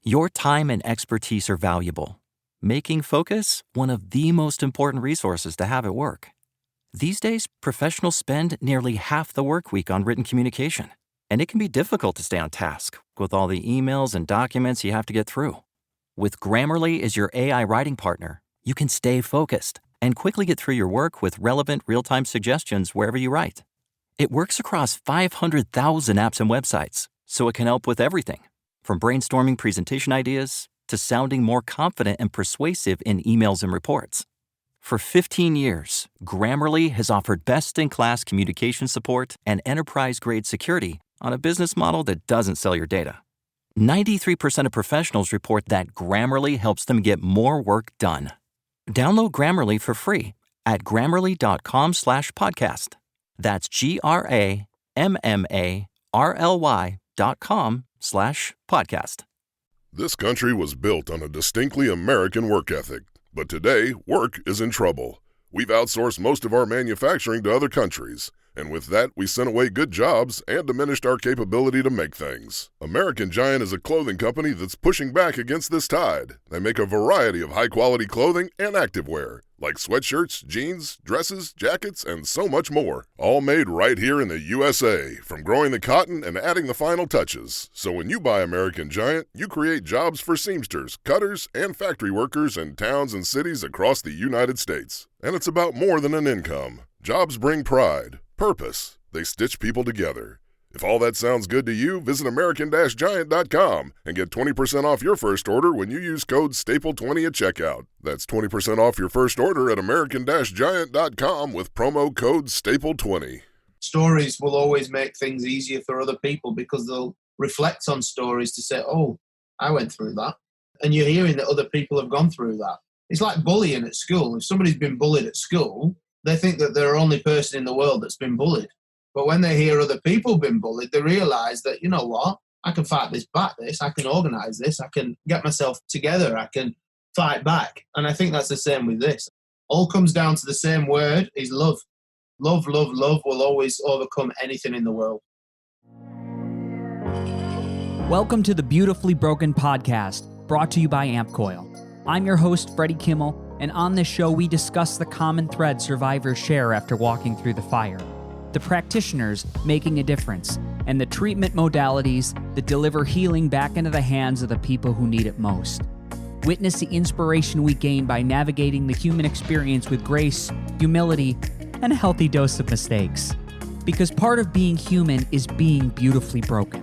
Your time and expertise are valuable, making focus one of the most important resources to have at work. These days, professionals spend nearly half the work week on written communication, and it can be difficult to stay on task with all the emails and documents you have to get through. With Grammarly as your AI writing partner, you can stay focused and quickly get through your work with relevant real-time suggestions wherever you write. It works across 500,000 apps and websites, so it can help with everything, from brainstorming presentation ideas to sounding more confident and persuasive in emails and reports. For 15 years, Grammarly has offered best-in-class communication support and enterprise-grade security on a business model that doesn't sell your data. 93% of professionals report that Grammarly helps them get more work done. Download Grammarly for free at grammarly.com/podcast. That's GRAMMARLY.com/podcast. This country was built on a distinctly American work ethic, but today, work is in trouble. We've outsourced most of our manufacturing to other countries, and with that, we sent away good jobs and diminished our capability to make things. American Giant is a clothing company that's pushing back against this tide. They make a variety of high-quality clothing and activewear, like sweatshirts, jeans, dresses, jackets, and so much more. All made right here in the USA, from growing the cotton and adding the final touches. So when you buy American Giant, you create jobs for seamsters, cutters, and factory workers in towns and cities across the United States. And it's about more than an income. Jobs bring pride, purpose. They stitch people together. If all that sounds good to you, visit American-Giant.com and get 20% off your first order when you use code STAPLE20 at checkout. That's 20% off your first order at American-Giant.com with promo code STAPLE20. Stories will always make things easier for other people because they'll reflect on stories to say, oh, I went through that. And you're hearing that other people have gone through that. It's like bullying at school. If somebody's been bullied at school, they think that they're the only person in the world that's been bullied. But when they hear other people being bullied, they realise that, you know what, I can fight this back, I can organise this, I can get myself together, I can fight back. And I think that's the same with this. All comes down to the same word, is love. Love, love, love will always overcome anything in the world. Welcome to the Beautifully Broken podcast, brought to you by Ampcoil. I'm your host, Freddie Kimmel, and on this show we discuss the common thread survivors share after walking through the fire, the practitioners making a difference, and the treatment modalities that deliver healing back into the hands of the people who need it most. Witness the inspiration we gain by navigating the human experience with grace, humility, and a healthy dose of mistakes. Because part of being human is being beautifully broken.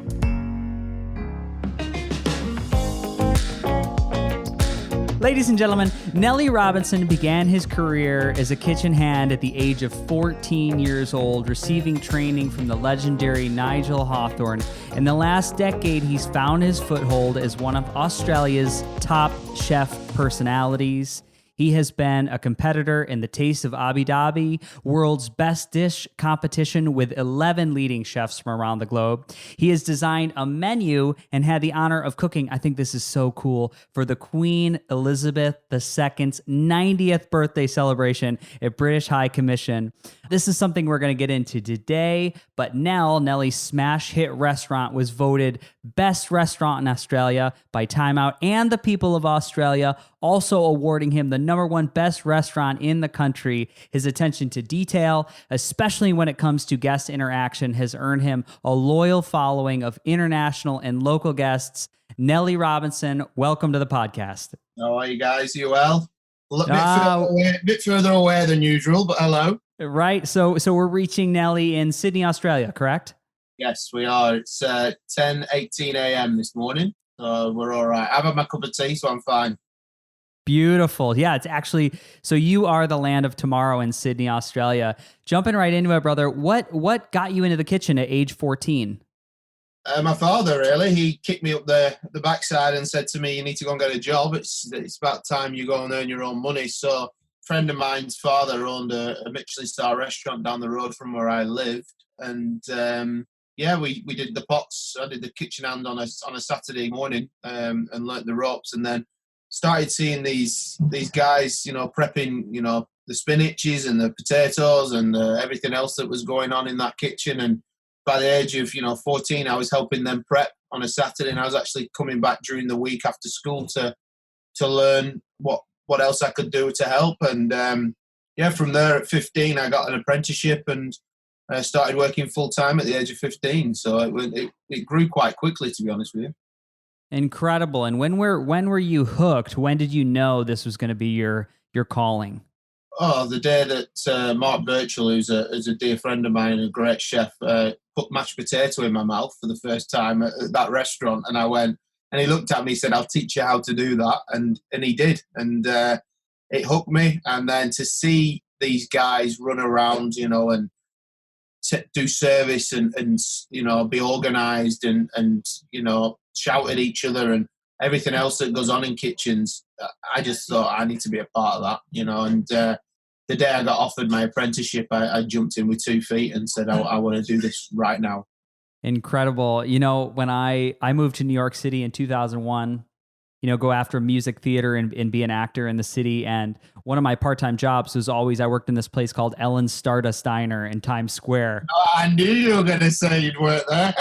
Ladies and gentlemen, Nelly Robinson began his career as a kitchen hand at the age of 14 years old, receiving training from the legendary Nigel Hawthorne. In the last decade, he's found his foothold as one of Australia's top chef personalities. He has been a competitor in the Taste of Abu Dhabi, world's best dish competition with 11 leading chefs from around the globe. He has designed a menu and had the honor of cooking, I think this is so cool, for the Queen Elizabeth II's 90th birthday celebration at British High Commission. This is something we're going to get into today, but Nelly's smash hit restaurant was voted best restaurant in Australia by Timeout and the people of Australia, also awarding him the #1 best restaurant in the country. His attention to detail, especially when it comes to guest interaction, has earned him a loyal following of international and local guests. Nelly Robinson, welcome to the podcast. How are you guys? You well? A bit further away than usual, but hello. Right. So we're reaching Nelly in Sydney, Australia, correct? Yes, we are. It's 10:18 a.m. this morning, so we're all right. I've had my cup of tea, so I'm fine. Beautiful. Yeah, it's actually, so you are the land of tomorrow in Sydney, Australia. Jumping right into it, brother, what got you into the kitchen at age 14? My father, really. He kicked me up the backside and said to me, you need to go and get a job. It's about time you go and earn your own money. So a friend of mine's father owned a Michelin star restaurant down the road from where I lived. And we did the pots. I did the kitchen hand on a Saturday morning and learnt the ropes, and then started seeing these guys, prepping, the spinaches and the potatoes and everything else that was going on in that kitchen. And by the age of, 14, I was helping them prep on a Saturday, and I was actually coming back during the week after school to learn what else I could do to help. And from there at 15, I got an apprenticeship and started working full time at the age of 15. So it grew quite quickly, to be honest with you. Incredible. And when were you hooked? When did you know this was going to be your calling? Oh, the day that Mark Birchall, who's a dear friend of mine and a great chef, put mashed potato in my mouth for the first time at that restaurant. And I went, and he looked at me, he said, "I'll teach you how to do that." And he did. And it hooked me. And then to see these guys run around, and do service and be organised and shout at each other and everything else that goes on in kitchens, I just thought I need to be a part of that, and the day I got offered my apprenticeship, I jumped in with 2 feet and said, I want to do this right now. Incredible. When I moved to New York City in 2001, go after music theater and be an actor in the city. And one of my part-time jobs was I worked in this place called Ellen's Stardust Diner in Times Square. Oh, I knew you were going to say you'd work there.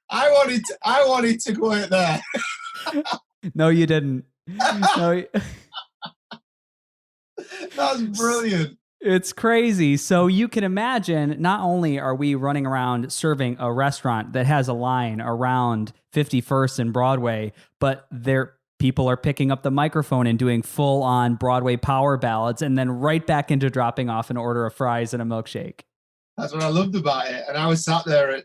I wanted to work there. No, you didn't. No. That's brilliant. It's crazy. So you can imagine, not only are we running around serving a restaurant that has a line around 51st and Broadway, but people are picking up the microphone and doing full-on Broadway power ballads and then right back into dropping off an order of fries and a milkshake. That's what I loved about it. And I was sat there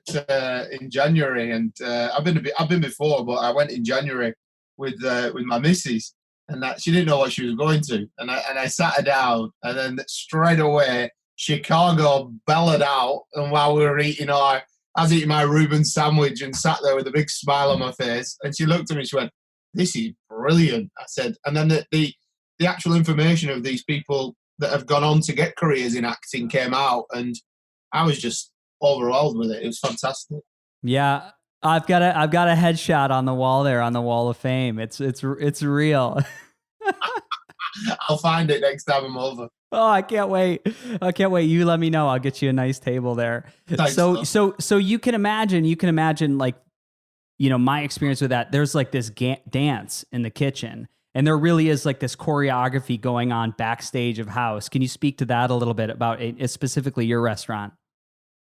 in January, and I've been before, but I went in January with my missus, and that she didn't know what she was going to. And I sat her down, and then straight away Chicago bellowed out. And while we were eating I was eating my Reuben sandwich and sat there with a big smile on my face. And she looked at me, she went, "This is brilliant." I said, and then the actual information of these people that have gone on to get careers in acting came out, and I was just overwhelmed with it. It was fantastic. Yeah, I've got a headshot on the wall there, on the wall of fame. It's real. I'll find it next time I'm over. Oh, I can't wait. You let me know. I'll get you a nice table there. Thanks, so you can imagine like, my experience with that. There's like this dance in the kitchen, and there really is like this choreography going on backstage of house. Can you speak to that a little bit about specifically your restaurant?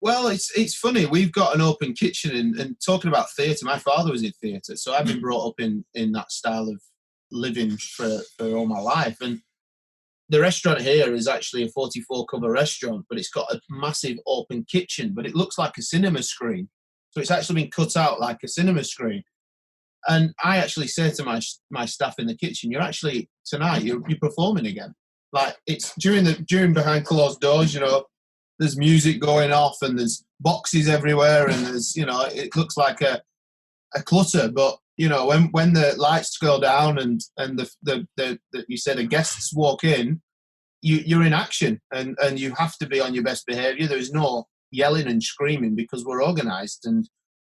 Well, it's funny. We've got an open kitchen, and talking about theatre, my father was in theatre, so I've been brought up in that style of living for all my life. And the restaurant here is actually a 44 cover restaurant, but it's got a massive open kitchen, but it looks like a cinema screen. So it's actually been cut out like a cinema screen. And I actually say to my staff in the kitchen, tonight you're performing again. Like, it's during behind closed doors, there's music going off and there's boxes everywhere, and there's, it looks like a clutter. But, when the lights go down and you said the guests walk in, you're in action, and you have to be on your best behavior. There is no yelling and screaming because we're organized, and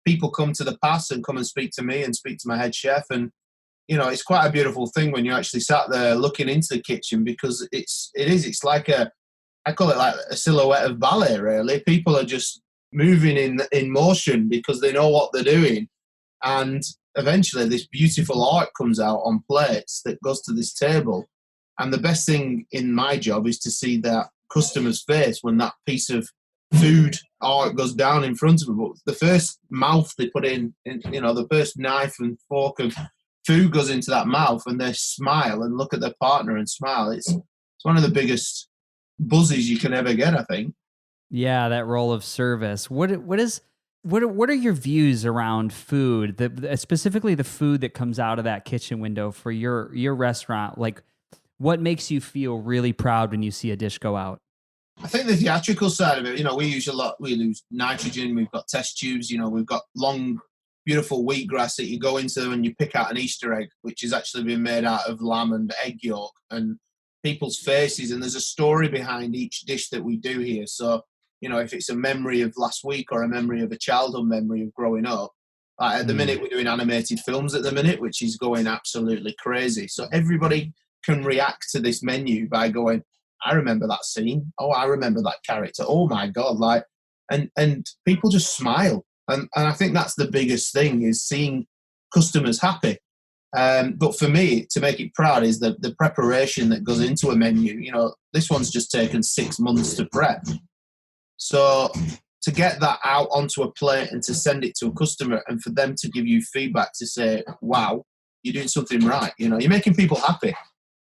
people come to the pass and come and speak to me and speak to my head chef. And, it's quite a beautiful thing when you actually sat there looking into the kitchen, because it's like I call it like a silhouette of ballet, really. People are just moving in motion because they know what they're doing. And eventually this beautiful art comes out on plates that goes to this table. And the best thing in my job is to see that customer's face when that piece of food art goes down in front of them. But the first mouth they put in, the first knife and fork of food goes into that mouth, and they smile and look at their partner and smile. It's one of the biggest buzzes you can ever get, I think. Yeah, that role of service. What are your views around food, specifically the food that comes out of that kitchen window for your restaurant? Like, what makes you feel really proud when you see a dish go out? I think the theatrical side of it, we use we use nitrogen, we've got test tubes, we've got long, beautiful wheatgrass that you go into and you pick out an Easter egg, which is actually been made out of lamb and egg yolk, and people's faces, and there's a story behind each dish that we do here. So, if it's a memory of last week or a memory of a childhood memory of growing up, at the minute we're doing animated films at the minute, which is going absolutely crazy. So everybody can react to this menu by going, I remember that scene. Oh, I remember that character. Oh my God. And people just smile. And I think that's the biggest thing, is seeing customers happy. But for me, to make it proud is the preparation that goes into a menu. You know, this one's just taken 6 months to prep. So to get that out onto a plate and to send it to a customer and for them to give you feedback to say, wow, you're doing something right. You know, you're making people happy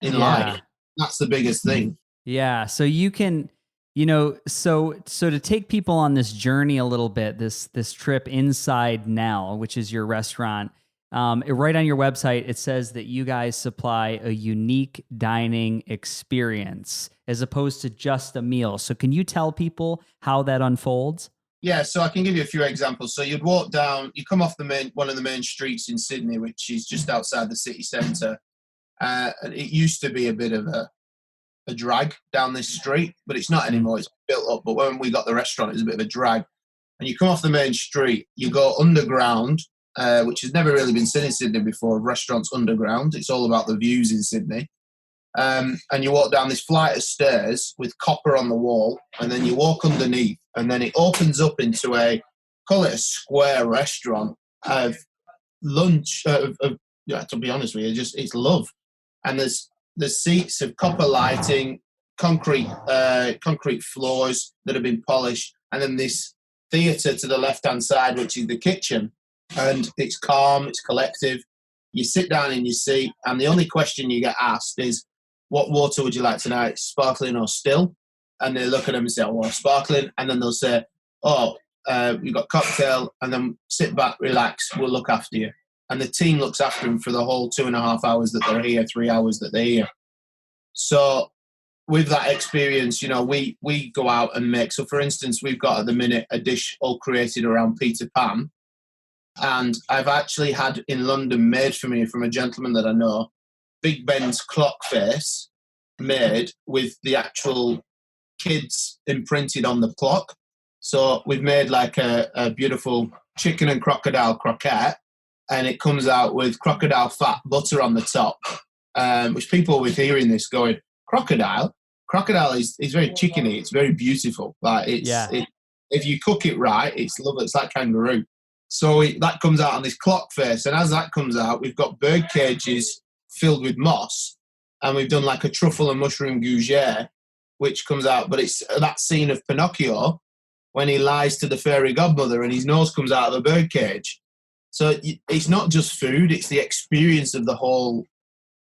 in life. That's the biggest thing. Yeah. So you can, you know, so to take people on this journey a little bit, this trip inside Nell, which is your restaurant, right on your website, it says that you guys supply a unique dining experience as opposed to just a meal. So can you tell people how that unfolds? Yeah, so I can give you a few examples. So you'd walk down, you come off one of the main streets in Sydney, which is just outside the city centre. And it used to be a bit of a drag down this street, but it's not anymore. It's built up. But when we got the restaurant, it was a bit of a drag. And you come off the main street, you go underground, which has never really been seen in Sydney before, restaurants underground. It's all about the views in Sydney. And you walk down this flight of stairs with copper on the wall, and then you walk underneath, and then it opens up into call it a square restaurant of lunch, yeah, to be honest with you, it's love. And there's seats of copper lighting, concrete floors that have been polished, and then this theatre to the left-hand side, which is the kitchen. And it's calm, it's collective. You sit down in your seat, and the only question you get asked is, what water would you like tonight, sparkling or still? And they look at them and say, oh, sparkling. And then they'll say, oh, we've got cocktail, and then sit back, relax, we'll look after you. And the team looks after them for the whole 2.5 hours that they're here, 3 hours that they're here. So with that experience, you know, we go out and make. So for instance, we've got at the minute a dish all created around Peter Pan. And I've actually had in London made for me from a gentleman that I know, Big Ben's clock face made with the actual kids imprinted on the clock. So we've made like a beautiful chicken and crocodile croquette, and it comes out with crocodile fat butter on the top, which people with hearing this going, crocodile is very chickeny. It's very beautiful. Like if you cook it right, it's lovely. It's like kangaroo. So that comes out on this clock face. And as that comes out, we've got bird cages filled with moss. And we've done like a truffle and mushroom gougere, which comes out. But it's that scene of Pinocchio when he lies to the fairy godmother and his nose comes out of the bird cage. So it's not just food, it's the experience of the whole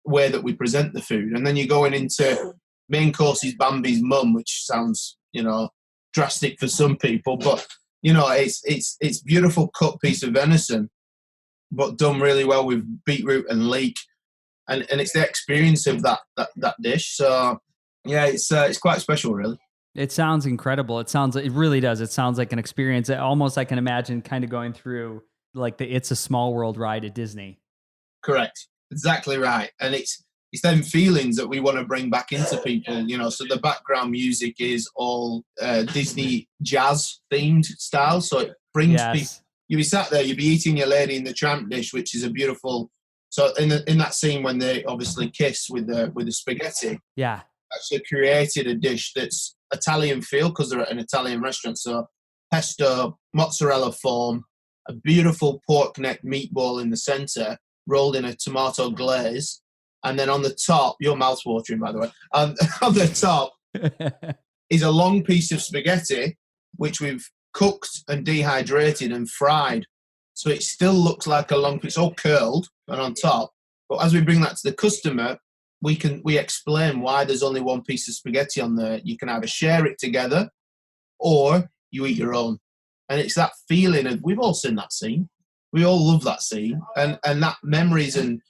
way that we present the food. And then you're going into main course is Bambi's mum, which sounds, you know, drastic for some people. But, you know, it's beautiful cut piece of venison, but done really well with beetroot and leek. And it's the experience of that dish. So, yeah, it's quite special, really. It sounds incredible. It really does. It sounds like an experience. Almost I can imagine kind of going through like the It's a Small World ride at Disney. Correct. Exactly right. And it's them feelings that we want to bring back into people, you know. So the background music is all Disney jazz themed style. So it brings people. You'll be sat there, you'll be eating your Lady in the Tramp dish, which is a beautiful. So in that scene when they obviously kiss with the spaghetti, actually created a dish that's Italian feel because they're at an Italian restaurant. So pesto, mozzarella form, a beautiful pork neck meatball in the center, rolled in a tomato glaze, and then on the top, your mouth's watering, by the way. On the top is a long piece of spaghetti, which we've cooked and dehydrated and fried. So it still looks like a long piece, all curled and on top. But as we bring that to the customer, we explain why there's only one piece of spaghetti on there. You can either share it together or you eat your own. And it's that feeling of, we've all seen that scene. We all love that scene. And that memories and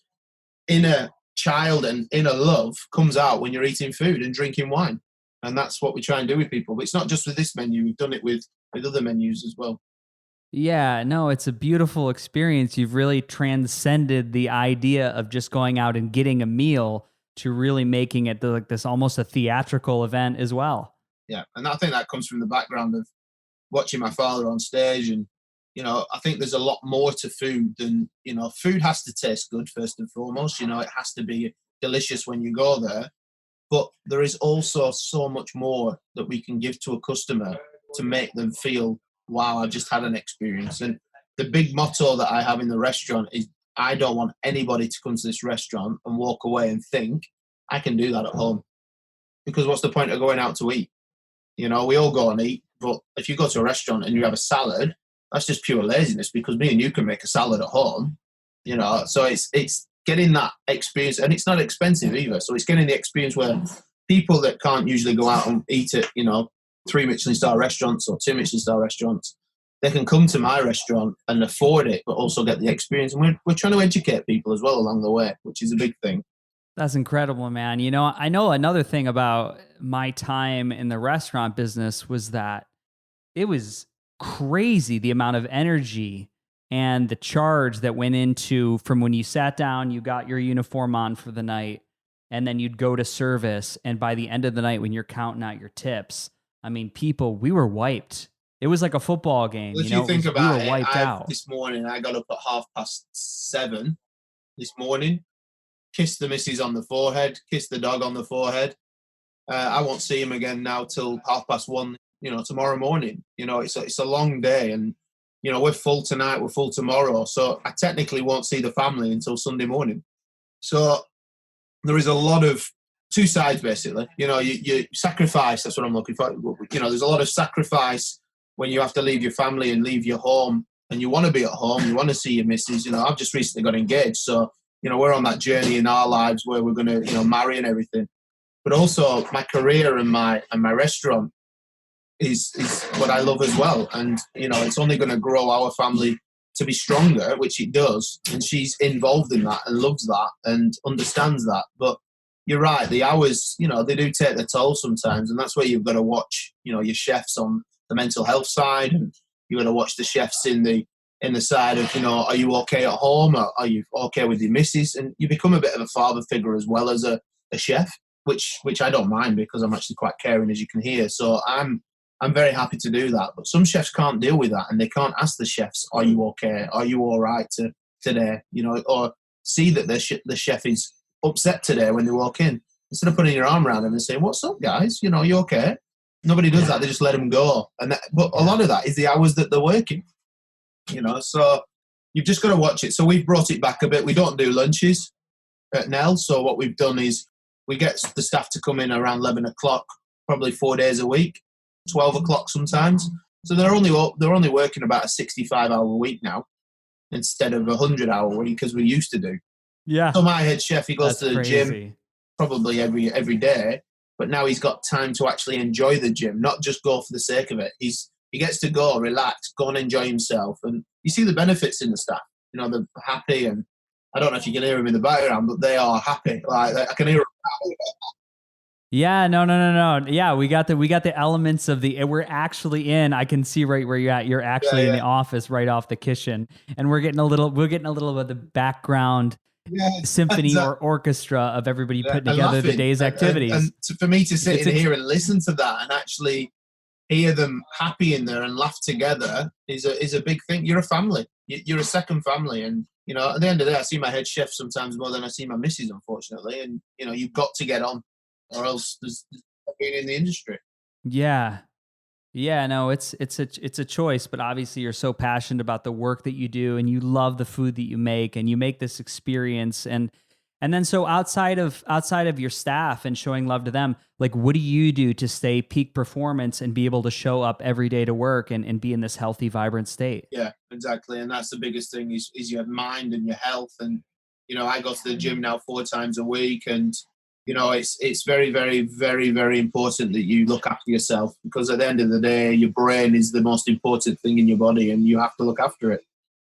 inner child and inner love comes out when you're eating food and drinking wine. And that's what we try and do with people. But it's not just with this menu. We've done it with other menus as well. Yeah, no, it's a beautiful experience. You've really transcended the idea of just going out and getting a meal to really making it like this almost a theatrical event as well. Yeah, and I think that comes from the background of watching my father on stage. And, you know, I think there's a lot more to food than, you know, food has to taste good first and foremost. You know, it has to be delicious when you go there. But there is also so much more that we can give to a customer to make them feel wow, I've just had an experience. And the big motto that I have in the restaurant is I don't want anybody to come to this restaurant and walk away and think I can do that at home. Because what's the point of going out to eat? You know, we all go and eat, but if you go to a restaurant and you have a salad, that's just pure laziness, because me and you can make a salad at home, you know. So it's getting that experience, and it's not expensive either. So it's getting the experience where people that can't usually go out and eat at, you know, 3 Michelin star restaurants or 2 Michelin star restaurants, they can come to my restaurant and afford it, but also get the experience. And we're trying to educate people as well along the way, which is a big thing. That's incredible, man. You know, I know another thing about my time in the restaurant business was that it was crazy the amount of energy and the charge that went into from when you sat down, you got your uniform on for the night, and then you'd go to service. And by the end of the night, when you're counting out your tips, I mean, we were wiped. It was like a football game. Well, if you think about it, this morning, I got up at 7:30 this morning, kissed the missus on the forehead, kissed the dog on the forehead. I won't see him again now till 1:30, you know, tomorrow morning. You know, it's a long day, and, you know, we're full tonight, we're full tomorrow. So I technically won't see the family until Sunday morning. So there is a lot of two sides, basically. You know, you sacrifice, that's what I'm looking for. You know, there's a lot of sacrifice when you have to leave your family and leave your home, and you want to be at home, you want to see your missus. You know, I've just recently got engaged, so, you know, we're on that journey in our lives where we're going to, you know, marry and everything. But also my career and my restaurant is what I love as well. And, you know, it's only going to grow our family to be stronger, which it does. And she's involved in that and loves that and understands that. But you're right, the hours, you know, they do take the toll sometimes. And that's where you've got to watch, you know, your chefs on the mental health side, and you've got to watch the chefs in the side of, you know, are you okay at home? Or are you okay with your missus? And you become a bit of a father figure as well as a chef, which I don't mind, because I'm actually quite caring, as you can hear. So I'm very happy to do that. But some chefs can't deal with that, and they can't ask the chefs, are you okay? Are you all right today? You know, or see that the chef is upset today when they walk in. Instead of putting your arm around them and saying, what's up, guys? You know, you okay? Nobody does that. They just let them go. But a lot of that is the hours that they're working. You know, so you've just got to watch it. So we've brought it back a bit. We don't do lunches at Nell. So what we've done is we get the staff to come in around 11 o'clock, probably 4 days a week, 12 o'clock sometimes. So they're only working about a 65-hour week now, instead of a 100-hour week as we used to do. Yeah. So my head chef, he goes to the crazy. gym probably every day, but now he's got time to actually enjoy the gym, not just go for the sake of it. He gets to go, relax, go and enjoy himself. And you see the benefits in the staff. You know, they're happy, and I don't know if you can hear them in the background, but they are happy. Like, I can hear them. Yeah, no. Yeah, we got the elements of we're actually in. I can see right where you're at. You're actually in the office right off the kitchen, and we're getting a little of the background symphony or orchestra of everybody putting together the day's activities. And for me to sit in here and listen to that and actually hear them happy in there and laugh together is a big thing. You're a family. You're a second family, and, you know, at the end of the day, I see my head chef sometimes more than I see my missus, unfortunately. And, you know, you've got to get on, or else there's being in the industry. Yeah. Yeah, no, it's a choice, but obviously you're so passionate about the work that you do, and you love the food that you make, and you make this experience. And then so outside of your staff and showing love to them, like, what do you do to stay peak performance and be able to show up every day to work and be in this healthy, vibrant state? Yeah, exactly. And that's the biggest thing is your mind and your health. And, you know, I go to the gym now 4 times a week, and, you know, it's very, very, very, very important that you look after yourself, because at the end of the day, your brain is the most important thing in your body, and you have to look after it.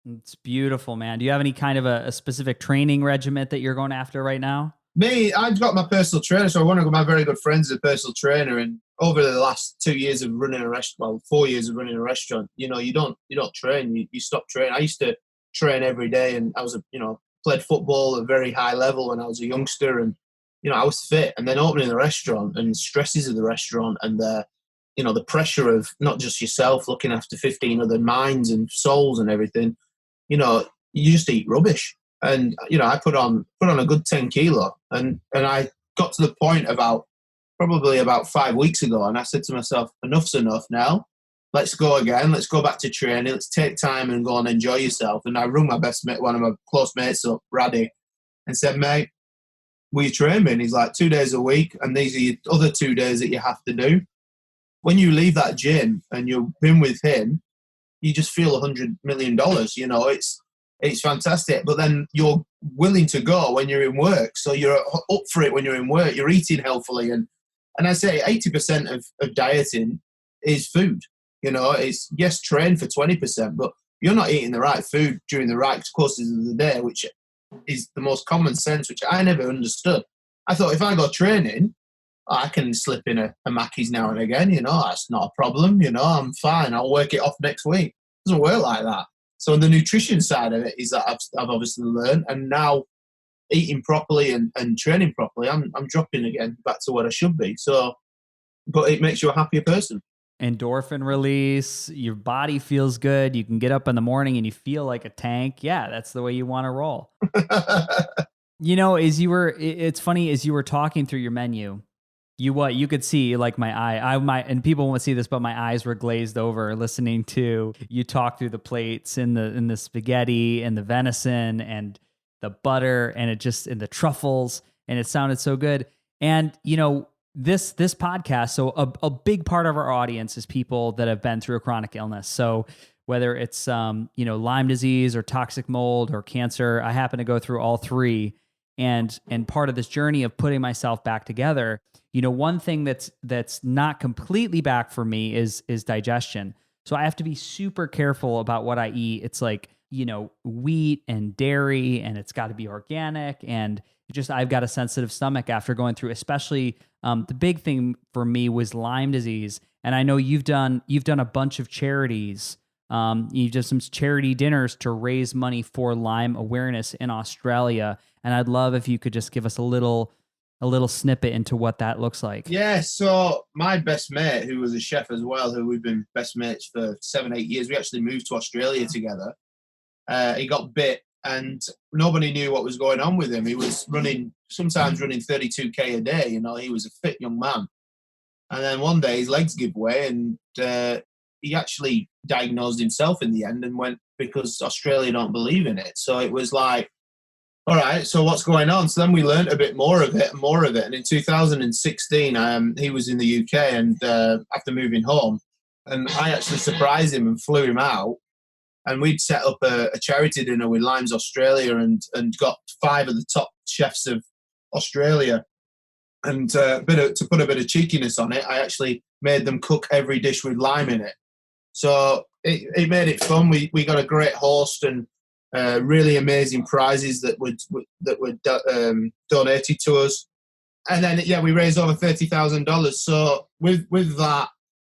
It's beautiful, man. Do you have any kind of a specific training regiment that you're going after right now? Me, I've got my personal trainer. So one of my very good friends is a personal trainer, and over the last 2 years of running a restaurant, 4 years of running a restaurant, you know, you don't train. You stop training. I used to train every day, and I was played football at a very high level when I was a youngster, and, you know, I was fit. And then opening the restaurant and stresses of the restaurant and the pressure of not just yourself looking after 15 other minds and souls and everything, you know, you just eat rubbish. And, you know, I put on a good 10 kilo, and I got to the point probably about 5 weeks ago, and I said to myself, enough's enough now. let's go again. Let's go back to training. Let's take time and go and enjoy yourself. And I rung my best mate, one of my close mates up, Raddy, and said, mate, will you train me? And he's like, 2 days a week, and these are your other 2 days that you have to do. When you leave that gym and you've been with him, you just feel $100 million. You know, it's fantastic. But then you're willing to go when you're in work. So you're up for it when you're in work. You're eating healthily. And I say 80% of dieting is food. You know, it's, yes, train for 20%, but you're not eating the right food during the right courses of the day, which is the most common sense, which I never understood. I thought if I go training, I can slip in a Mackey's now and again, you know, that's not a problem, you know, I'm fine, I'll work it off next week. It doesn't work like that. So the nutrition side of it is that I've obviously learned, and now eating properly and training properly, I'm dropping again back to what I should be. So, but it makes you a happier person. Endorphin release, your body feels good. You can get up in the morning and you feel like a tank. Yeah, that's the way you want to roll. You know, it's funny, as you were talking through your menu, you could see like my eye, and people won't see this, but my eyes were glazed over listening to you talk through the plates and the spaghetti and the venison and the butter and and the truffles, and it sounded so good. And, you know, this podcast, so a big part of our audience is people that have been through a chronic illness. So whether it's, you know, Lyme disease or toxic mold or cancer, I happen to go through all three. And part of this journey of putting myself back together, you know, one thing that's not completely back for me is digestion. So I have to be super careful about what I eat. It's like, you know, wheat and dairy, and it's got to be organic. And I've got a sensitive stomach after going through, especially the big thing for me was Lyme disease. And I know you've done a bunch of charities. You've done some charity dinners to raise money for Lyme awareness in Australia. And I'd love if you could just give us a little snippet into what that looks like. Yeah, so my best mate, who was a chef as well, who we've been best mates for 7-8 years, we actually moved to Australia together. He got bit and nobody knew what was going on with him. He was sometimes running 32K a day. You know, he was a fit young man. And then one day his legs give way, and he actually diagnosed himself in the end and went, because Australia don't believe in it. So it was like, all right, so what's going on? So then we learned a bit more of it. And in 2016, he was in the UK, and after moving home, and I actually surprised him and flew him out. And we'd set up a charity dinner with Limes Australia and got 5 of the top chefs of Australia. And to put a bit of cheekiness on it, I actually made them cook every dish with lime in it. So it made it fun. We got a great host and really amazing prizes that were donated to us. And then, we raised over $30,000. So with that,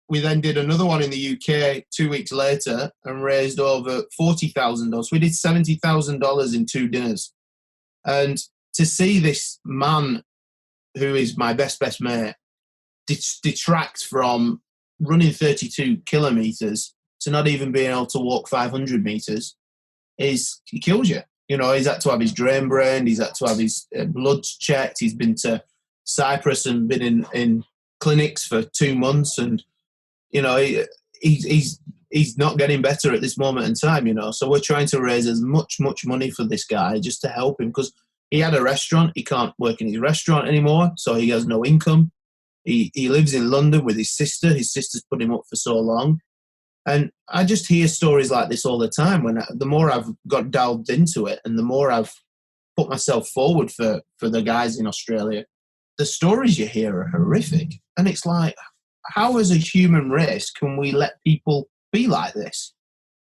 we then did another one in the UK 2 weeks later and raised over $40,000. So we did $70,000 in 2 dinners. And to see this man, who is my best mate, detract from running 32 kilometers to not even being able to walk 500 meters, he kills you. You know, he's had to have his drain brained, he's had to have his blood checked, he's been to Cyprus and been in clinics for 2 months, and you know, he's not getting better at this moment in time, you know. So we're trying to raise as much money for this guy just to help him, because he had a restaurant. He can't work in his restaurant anymore, so he has no income. He lives in London with his sister. His sister's put him up for so long. And I just hear stories like this all the time. The more I've got delved into it and the more I've put myself forward for the guys in Australia, the stories you hear are horrific. And it's like, how as a human race can we let people be like this?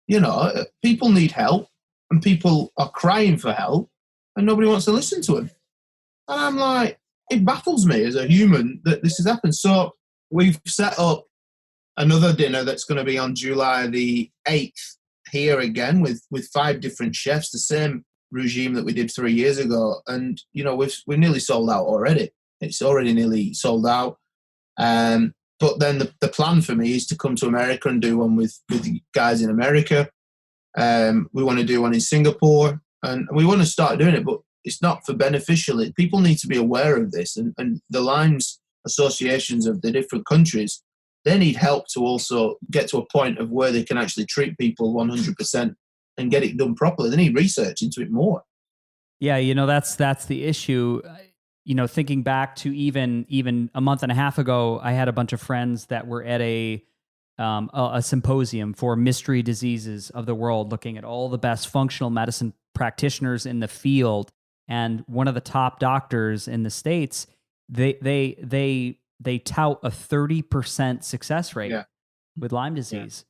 You know, people need help and people are crying for help and nobody wants to listen to them. And I'm like, it baffles me as a human that this has happened. So we've set up another dinner that's going to be on July the 8th here again with 5 different chefs, the same regime that we did 3 years ago. And, you know, we're nearly sold out already. It's already nearly sold out. But then the plan for me is to come to America and do one with the guys in America. We want to do one in Singapore, and we want to start doing it, but it's not for beneficial. People need to be aware of this, and the Lyme's associations of the different countries, they need help to also get to a point of where they can actually treat people 100% and get it done properly. They need research into it more. Yeah, that's the issue. Thinking back to even a month and a half ago, I had a bunch of friends that were at a symposium for mystery diseases of the world, looking at all the best functional medicine practitioners in the field. And one of the top doctors in the States, they tout a 30% success rate with Lyme disease.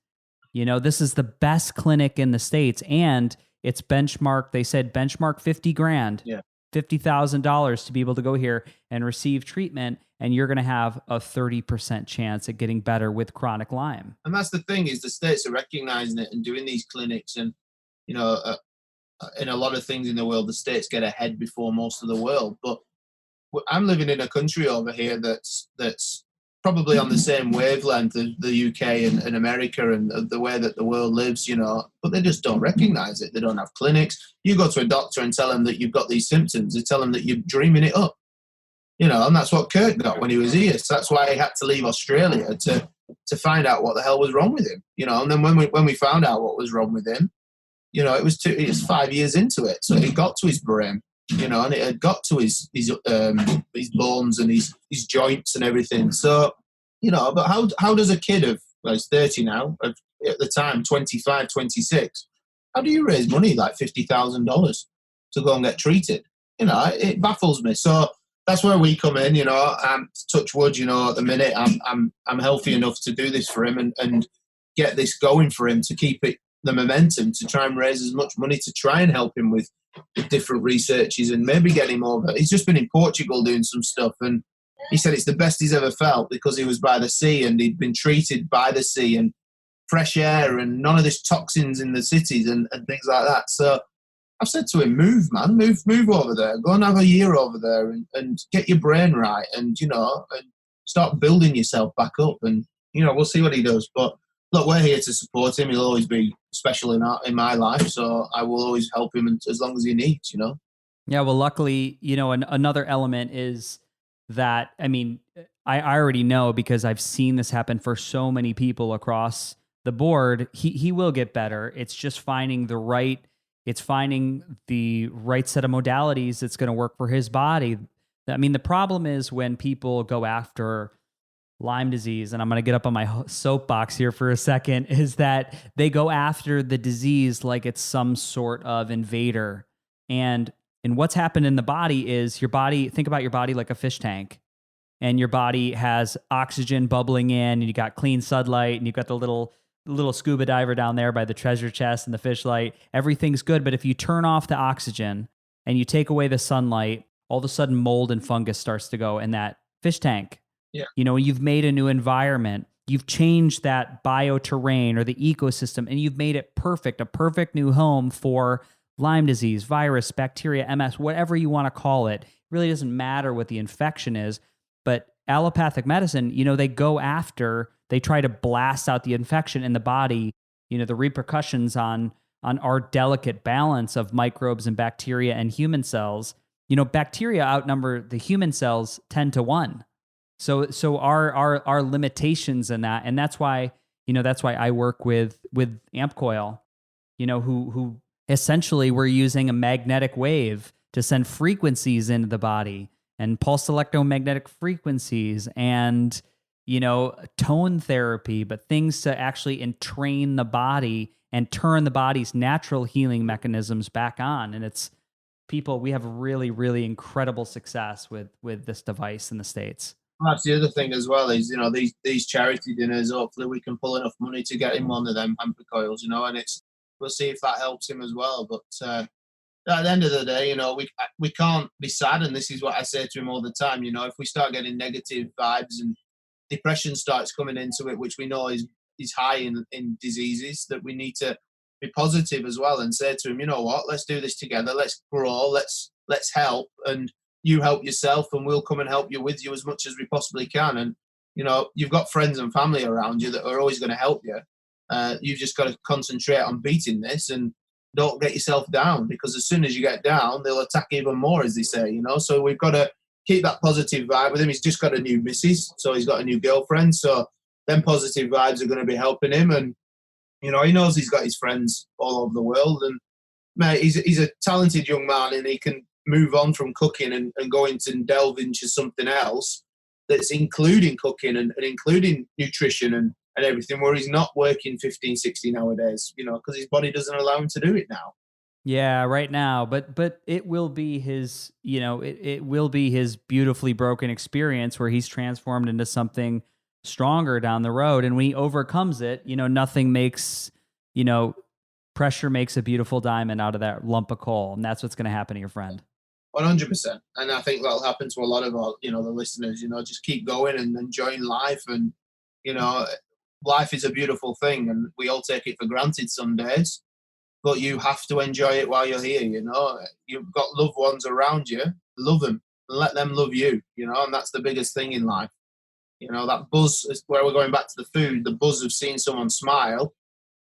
Yeah. This is the best clinic in the States, and it's benchmark. They said benchmark $50,000. Yeah. $50,000 to be able to go here and receive treatment, and you're going to have a 30% chance at getting better with chronic Lyme. And that's the thing, is the States are recognizing it and doing these clinics. And, in a lot of things in the world, the States get ahead before most of the world. But I'm living in a country over here that's probably on the same wavelength as the UK and America and the way that the world lives, but they just don't recognize it. They don't have clinics. You go to a doctor and tell them that you've got these symptoms. They tell them that you're dreaming it up, and that's what Kurt got when he was here. So that's why he had to leave Australia to find out what the hell was wrong with him, and then when we found out what was wrong with him, it was 5 years into it. So it got to his brain, and it had got to his bones and his joints and everything. So, but how does a kid he's 30 now, at the time, 25, 26, how do you raise money like $50,000 to go and get treated? It baffles me. So that's where we come in, touch wood, at the minute I'm healthy enough to do this for him and get this going for him, to keep the momentum, to try and raise as much money to try and help him with different researches and maybe get him over. He's just been in Portugal doing some stuff, and he said it's the best he's ever felt because he was by the sea and he'd been treated by the sea and fresh air and none of this toxins in the cities and things like that. So I've said to him, move, man, move over there, go and have a year over there and get your brain right and start building yourself back up, and we'll see what he does. But look, we're here to support him. He'll always be special in my life, so I will always help him as long as he needs, Yeah, well, luckily, another element is that, I already know because I've seen this happen for so many people across the board. He will get better. It's just finding the right set of modalities that's going to work for his body. The problem is when people go after Lyme disease, and I'm going to get up on my soapbox here for a second, is that they go after the disease like it's some sort of invader. And what's happened in the body is think about your body like a fish tank, and your body has oxygen bubbling in, and you got clean sunlight, and you've got the little scuba diver down there by the treasure chest and the fish light. Everything's good. But if you turn off the oxygen and you take away the sunlight, all of a sudden mold and fungus starts to go in that fish tank. Yeah. You've made a new environment. You've changed that bioterrain or the ecosystem, and you've made it perfect, a perfect new home for Lyme disease, virus, bacteria, MS, whatever you want to call it. It really doesn't matter what the infection is. But allopathic medicine, they try to blast out the infection in the body, the repercussions on our delicate balance of microbes and bacteria and human cells. Bacteria outnumber the human cells 10-1. So our limitations in that, and that's why I work with Ampcoil, who essentially we're using a magnetic wave to send frequencies into the body, and pulsed electromagnetic frequencies and tone therapy, but things to actually entrain the body and turn the body's natural healing mechanisms back on. And we have really, really incredible success with this device in the States. That's the other thing as well is, these charity dinners, hopefully we can pull enough money to get him one of them Ampcoils, and we'll see if that helps him as well. But at the end of the day, we can't be sad. And this is what I say to him all the time. If we start getting negative vibes and depression starts coming into it, which we know is high in diseases, that we need to be positive as well and say to him, what, let's do this together. Let's grow. Let's help. And you help yourself, and we'll come and help you with you as much as we possibly can. And, you've got friends and family around you that are always going to help you. You've just got to concentrate on beating this and don't get yourself down, because as soon as you get down, they'll attack even more, as they say, So we've got to keep that positive vibe with him. He's just got a new missus, so he's got a new girlfriend. So them positive vibes are going to be helping him. And, you know, he knows he's got his friends all over the world. And, mate, he's a talented young man, and he can move on from cooking and go into and delve into something else that's including cooking and including nutrition and everything, where he's not working 15, 16-hour days, you know, because his body doesn't allow him to do it now. Yeah, right now, but it will be his, you know, it will be his beautifully broken experience where he's transformed into something stronger down the road. And when he overcomes it, you know, nothing makes, you know, pressure makes a beautiful diamond out of that lump of coal. And that's what's going to happen to your friend. 100%. And I think that'll happen to a lot of our, you know, the listeners, you know, just keep going and enjoying life. And, you know, life is a beautiful thing, and we all take it for granted some days, but you have to enjoy it while you're here. You know, you've got loved ones around you, love them and let them love you, you know, and that's the biggest thing in life. You know, that buzz is where we're going back to the food. The buzz of seeing someone smile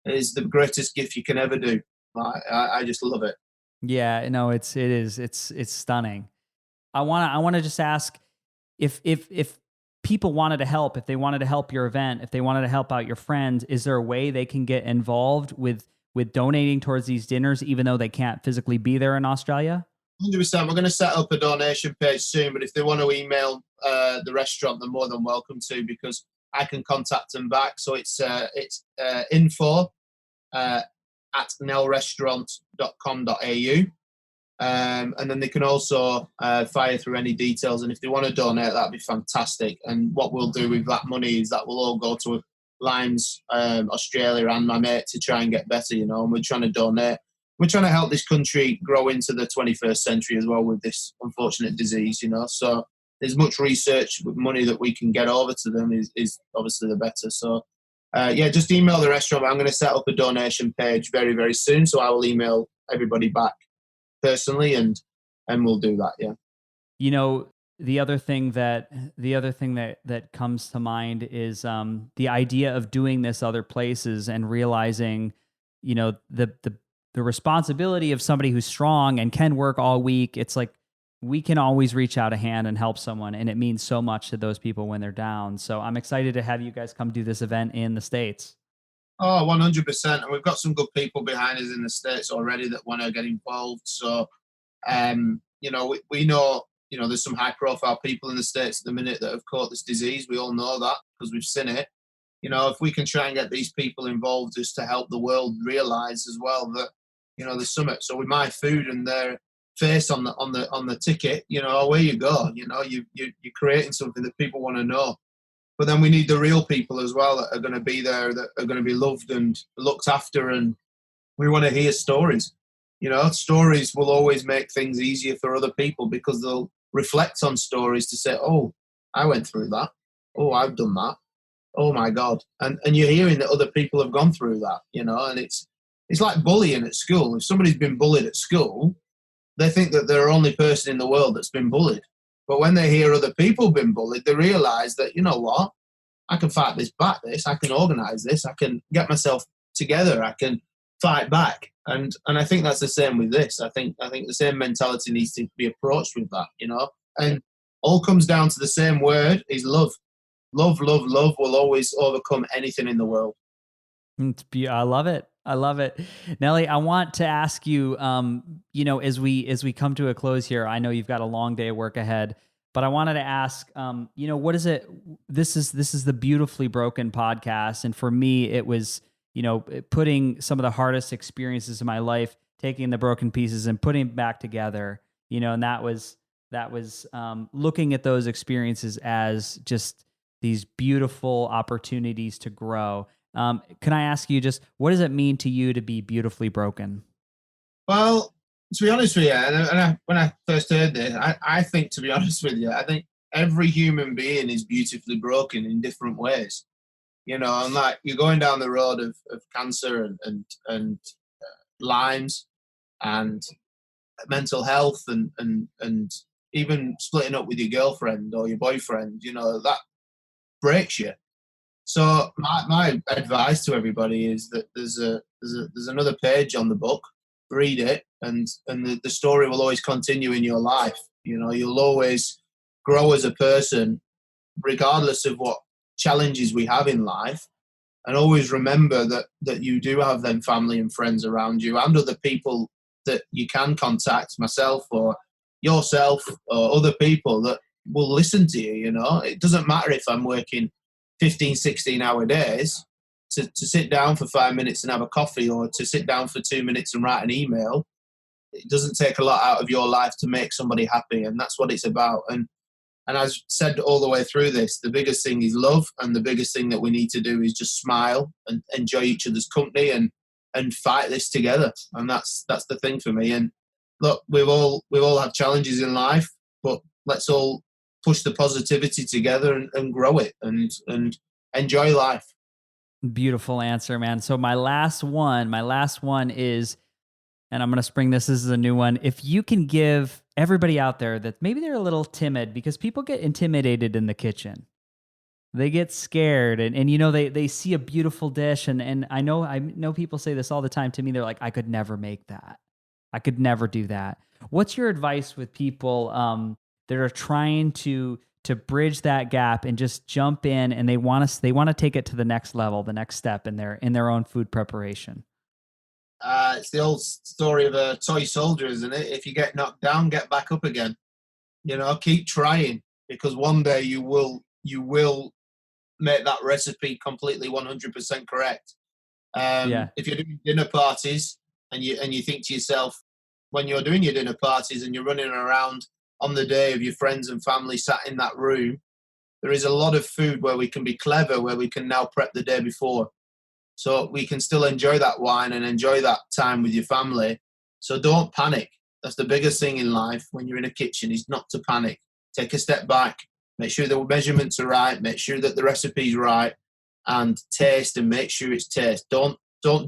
is the greatest gift you can ever do. I just love it. Yeah, no, it's stunning. I want to just ask if people wanted to help, if they wanted to help your event, if they wanted to help out your friends, is there a way they can get involved with donating towards these dinners, even though they can't physically be there in Australia? 100%. We're going to set up a donation page soon, but if they want to email the restaurant, they're more than welcome to, because I can contact them back. So it's info at nellrestaurant.com.au. And then they can also fire through any details. And if they want to donate, that'd be fantastic. And what we'll do with that money is that will all go to Lyme's Australia and my mate to try and get better, you know, and we're trying to donate. We're trying to help this country grow into the 21st century as well with this unfortunate disease, you know. So there's much research with money that we can get over to them is obviously the better. So, yeah, just email the restaurant. I'm going to set up a donation page very, very soon. So I will email everybody back personally, and we'll do that. Yeah. You know, the other thing that comes to mind is the idea of doing this other places and realizing, you know, the responsibility of somebody who's strong and can work all week. It's like we can always reach out a hand and help someone, and it means so much to those people when they're down. So I'm excited to have you guys come do this event in the States. Oh, 100%. And we've got some good people behind us in the States already that want to get involved. So, you know, we know, you know, there's some high profile people in the States at the minute that have caught this disease. We all know that because we've seen it. You know, if we can try and get these people involved just to help the world realize as well that, you know, there's something. So with my food and their face on the ticket, you know, away you go. You know, you're creating something that people want to know. But then we need the real people as well that are going to be there, that are going to be loved and looked after, and we want to hear stories. You know, stories will always make things easier for other people because they'll reflect on stories to say, oh, I went through that. Oh, I've done that. Oh my God. And you're hearing that other people have gone through that, you know, and it's like bullying at school. If somebody's been bullied at school, they think that they're the only person in the world that's been bullied. But when they hear other people being bullied, they realize that, you know what, I can fight this back, I can organize this, I can get myself together, I can fight back. And I think that's the same with this. I think the same mentality needs to be approached with that, you know. And all comes down to the same word is love. Love, love, love will always overcome anything in the world. I love it. I love it. Nelly, I want to ask you, you know, as we come to a close here, I know you've got a long day of work ahead, but I wanted to ask, you know, what is it? This is the Beautifully Broken podcast. And for me, it was, you know, putting some of the hardest experiences in my life, taking the broken pieces and putting them back together, you know, and that was looking at those experiences as just these beautiful opportunities to grow. Can I ask you just, what does it mean to you to be beautifully broken? Well, to be honest with you, when I first heard this, I think, to be honest with you, I think every human being is beautifully broken in different ways. You know, and like you're going down the road of cancer and lymes and mental health and even splitting up with your girlfriend or your boyfriend, you know, that breaks you. So my advice to everybody is that there's another page on the book. Read it, and the story will always continue in your life. You know, you'll always grow as a person, regardless of what challenges we have in life, and always remember that you do have them family and friends around you and other people that you can contact, myself or yourself or other people that will listen to you. It doesn't matter if I'm working 15, 16-hour days. To sit down for 5 minutes and have a coffee, or to sit down for 2 minutes and write an email, it doesn't take a lot out of your life to make somebody happy, and that's what it's about. And as said all the way through this, the biggest thing is love, and the biggest thing that we need to do is just smile and enjoy each other's company and fight this together. And that's the thing for me. And look, we've all had challenges in life, but let's all push the positivity together and grow it and enjoy life. Beautiful answer, man. So my last one is, and I'm going to spring this as a new one. If you can give everybody out there that maybe they're a little timid, because people get intimidated in the kitchen. They get scared and they see a beautiful dish. And I know people say this all the time to me. They're like, I could never make that. I could never do that. What's your advice with people that are trying to bridge that gap and just jump in, and they want to take it to the next level, the next step in their own food preparation? It's the old story of a toy soldier, isn't it? If you get knocked down, get back up again. Keep trying, because one day you will make that recipe completely 100% correct. If you're doing dinner parties and you think to yourself, when you're doing your dinner parties and you're running around on the day of your friends and family sat in that room, there is a lot of food where we can be clever, where we can now prep the day before. So we can still enjoy that wine and enjoy that time with your family. So don't panic. That's the biggest thing in life when you're in a kitchen, is not to panic. Take a step back, make sure the measurements are right, make sure that the recipe's right, and taste and make sure it's taste. Don't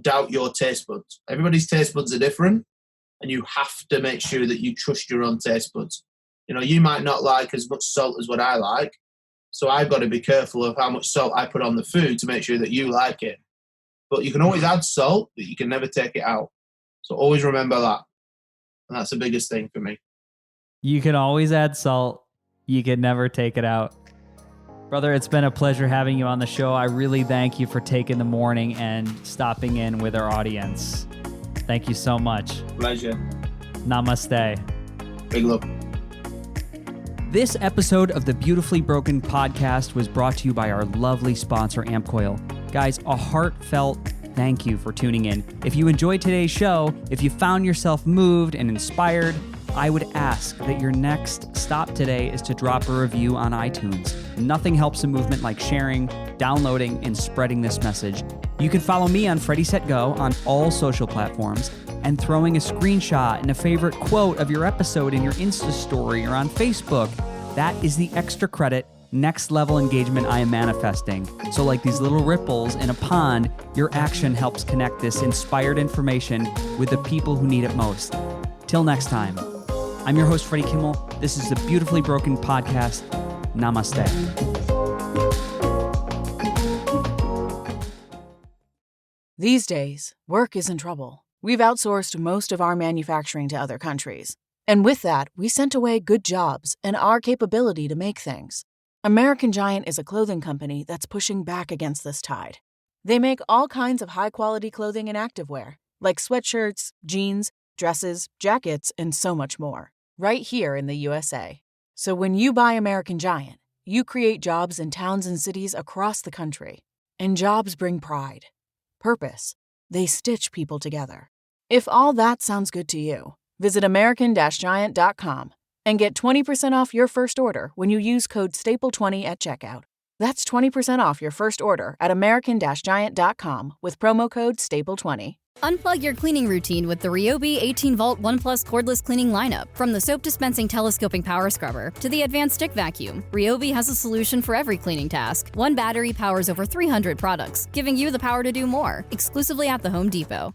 doubt your taste buds. Everybody's taste buds are different, and you have to make sure that you trust your own taste buds. You might not like as much salt as what I like, so I've got to be careful of how much salt I put on the food to make sure that you like it. But you can always add salt, but you can never take it out. So always remember that. And that's the biggest thing for me. You can always add salt. You can never take it out. Brother, it's been a pleasure having you on the show. I really thank you for taking the morning and stopping in with our audience. Thank you so much. Pleasure. Namaste. Big love. This episode of the Beautifully Broken podcast was brought to you by our lovely sponsor, Ampcoil. Guys, a heartfelt thank you for tuning in. If you enjoyed today's show, if you found yourself moved and inspired, I would ask that your next stop today is to drop a review on iTunes. Nothing helps a movement like sharing, downloading, and spreading this message. You can follow me on Freddie Set Go on all social platforms, and throwing a screenshot and a favorite quote of your episode in your Insta story or on Facebook. That is the extra credit, next level engagement I am manifesting. So like these little ripples in a pond, your action helps connect this inspired information with the people who need it most. Till next time, I'm your host, Freddie Kimmel. This is the Beautifully Broken podcast. Namaste. These days, work is in trouble. We've outsourced most of our manufacturing to other countries. And with that, we sent away good jobs and our capability to make things. American Giant is a clothing company that's pushing back against this tide. They make all kinds of high-quality clothing and activewear, like sweatshirts, jeans, dresses, jackets, and so much more, right here in the USA. So when you buy American Giant, you create jobs in towns and cities across the country. And jobs bring pride, purpose. They stitch people together. If all that sounds good to you, visit American-Giant.com and get 20% off your first order when you use code STAPLE20 at checkout. That's 20% off your first order at American-Giant.com with promo code STAPLE20. Unplug your cleaning routine with the Ryobi 18-volt ONE+ cordless cleaning lineup. From the soap-dispensing telescoping power scrubber to the advanced stick vacuum, Ryobi has a solution for every cleaning task. One battery powers over 300 products, giving you the power to do more, exclusively at the Home Depot.